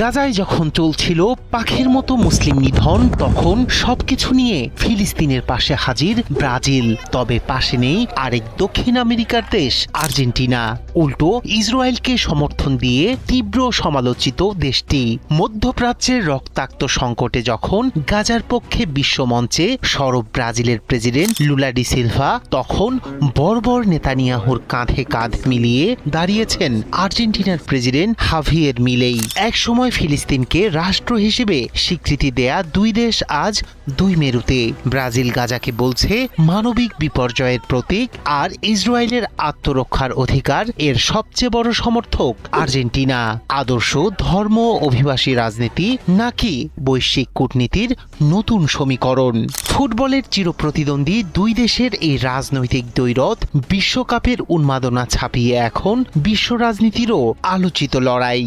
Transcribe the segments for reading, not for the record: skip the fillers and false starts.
গাজায় যখন চলছিল পাখির মতো মুসলিম নিধন, তখন সবকিছু নিয়ে ফিলিস্তিনের পাশে হাজির ব্রাজিল। তবে পাশে নেই আরেক দক্ষিণ আমেরিকার দেশ আর্জেন্টিনা। উল্টো ইসরায়েলকে সমর্থন দিয়ে তীব্র সমালোচিত দেশটি। মধ্যপ্রাচ্যের রক্তাক্ত সংকটে যখন গাজার পক্ষে বিশ্বমঞ্চে সরব ব্রাজিলের প্রেসিডেন্ট লুলা ডি সিলভা, তখন বর্বর নেতানিয়াহুর কাঁধে কাঁধ মিলিয়ে দাঁড়িয়েছেন আর্জেন্টিনার প্রেসিডেন্ট হাভিয়ের মিলেই। একসময় ফিলিস্তিনকে রাষ্ট্র হিসেবে স্বীকৃতি দেয়া দুই দেশ আজ দুই মেরুতে। ব্রাজিল গাজাকে বলছে মানবিক বিপর্যয়ের প্রতীক, আর ইসরায়েলের আত্মরক্ষার অধিকার এর সবচেয়ে বড় সমর্থক আর্জেন্টিনা। আদর্শ ধর্ম অভিবাসী রাজনীতি নাকি বৈশ্বিক কূটনীতির নতুন সমীকরণ? ফুটবলের চিরপ্রতিদ্বন্দ্বী দুই দেশের এই রাজনৈতিক দ্বৈরথ বিশ্বকাপের উন্মাদনা ছাপিয়ে এখন বিশ্ব রাজনীতিরও আলোচিত লড়াই।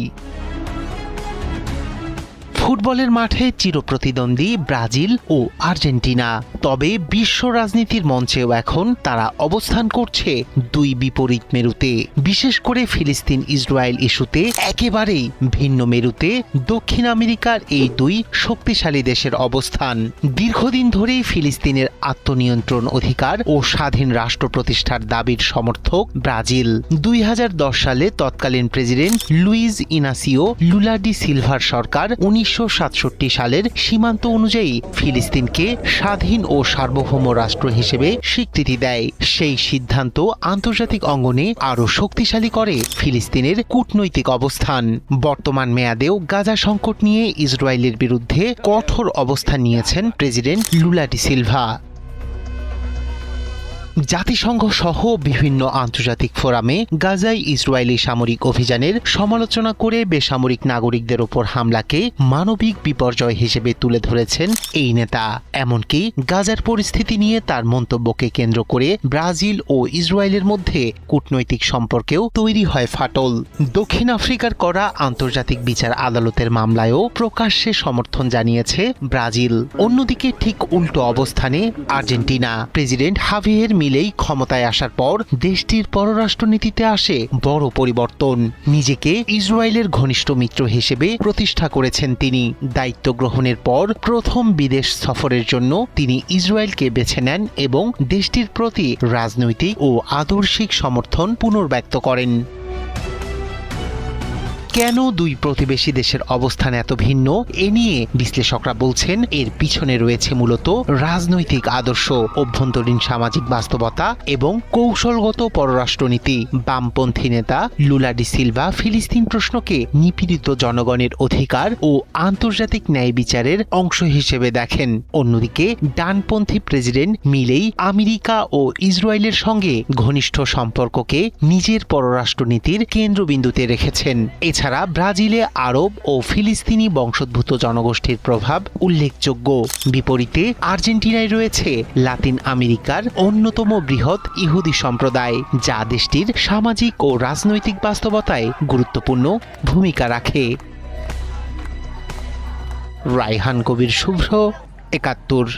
ফুটবলের মাঠে চিরপ্রতিদ্বন্দ্বী ব্রাজিল ও আর্জেন্টিনা, তবে বিশ্ব রাজনীতির মঞ্চেও এখন তারা অবস্থান করছে দুই বিপরীত মেরুতে। বিশেষ করে ফিলিস্তিন ইসরায়েল ইস্যুতে একেবারেই ভিন্ন মেরুতে দক্ষিণ আমেরিকার এই দুই শক্তিশালী দেশের অবস্থান। দীর্ঘদিন ধরেই ফিলিস্তিনের আত্মনিয়ন্ত্রণ অধিকার ও স্বাধীন রাষ্ট্র প্রতিষ্ঠার দাবির সমর্থক ব্রাজিল। 2010 সালে তৎকালীন প্রেসিডেন্ট লুইজ ইনাসিও লুলা ডি সিলভার সরকার 1967 সালের সীমান্ত অনুযায়ী ফিলিস্তিনকে স্বাধীন ও সার্বভৌম রাষ্ট্র হিসেবে স্বীকৃতি দেয়। সেই সিদ্ধান্ত আন্তর্জাতিক অঙ্গনে আরও শক্তিশালী করে ফিলিস্তিনের কূটনৈতিক অবস্থান। বর্তমান মেয়াদেও গাজা সংকট নিয়ে ইসরায়েলের বিরুদ্ধে কঠোর অবস্থান নিয়েছেন প্রেসিডেন্ট লুলা ডি সিলভা। জাতিসংঘ সহ বিভিন্ন আন্তর্জাতিক ফোরামে গাজায় ইসরায়েলি সামরিক অভিযানের সমালোচনা করে বেসামরিক নাগরিকদের ওপর হামলাকে মানবিক বিপর্যয় হিসেবে তুলে ধরেছেন এই নেতা। এমনকি গাজার পরিস্থিতি নিয়ে তার মন্তব্যকে কেন্দ্র করে ব্রাজিল ও ইসরায়েলের মধ্যে কূটনৈতিক সম্পর্কেও তৈরি হয় ফাটল। দক্ষিণ আফ্রিকার করা আন্তর্জাতিক বিচার আদালতের মামলায়ও প্রকাশ্যে সমর্থন জানিয়েছে ব্রাজিল। অন্যদিকে ঠিক উল্টো অবস্থানে আর্জেন্টিনা। প্রেসিডেন্ট হাভিয়ের মিলেই ক্ষমতায় আসার পর দেশটির পররাষ্ট্রনীতিতে আসে বড় পরিবর্তন। নিজেকে ইসরায়েলের ঘনিষ্ঠ মিত্র হিসেবে প্রতিষ্ঠা করেছেন তিনি। দায়িত্ব গ্রহণের পর প্রথম বিদেশ সফরের জন্য তিনি ইসরায়েলকে বেছে নেন এবং দেশটির প্রতি রাজনৈতিক ও আদর্শিক সমর্থন পুনর্ব্যক্ত করেন। কেন দুই প্রতিবেশী দেশের অবস্থান এত ভিন্ন? এ নিয়ে বিশ্লেষকরা বলছেন এর পিছনে রয়েছে মূলত রাজনৈতিক আদর্শ, অভ্যন্তরীণ সামাজিক বাস্তবতা এবং কৌশলগত পররাষ্ট্রনীতি। বামপন্থী নেতা লুলা ডি সিলভা ফিলিস্তিন প্রশ্নকে নিপীড়িত জনগণের অধিকার ও আন্তর্জাতিক ন্যায় বিচারের অংশ হিসেবে দেখেন। অন্যদিকে ডানপন্থী প্রেসিডেন্ট মিলেই আমেরিকা ও ইসরায়েলের সঙ্গে ঘনিষ্ঠ সম্পর্ককে নিজের পররাষ্ট্রনীতির কেন্দ্রবিন্দুতে রেখেছেন। এছাড়া ব্রাজিলে আরব ও ফিলিস্তিনি বংশোদ্ভূত জনগোষ্ঠীর প্রভাব উল্লেখযোগ্য। বিপরীতে আর্জেন্টিনায় রয়েছে লাতিন আমেরিকার অন্যতম বৃহৎ ইহুদি সম্প্রদায়, যা দেশটির সামাজিক ও রাজনৈতিক বাস্তবতায় গুরুত্বপূর্ণ ভূমিকা রাখে। রায়হান কবির শুভ্র, ৭১।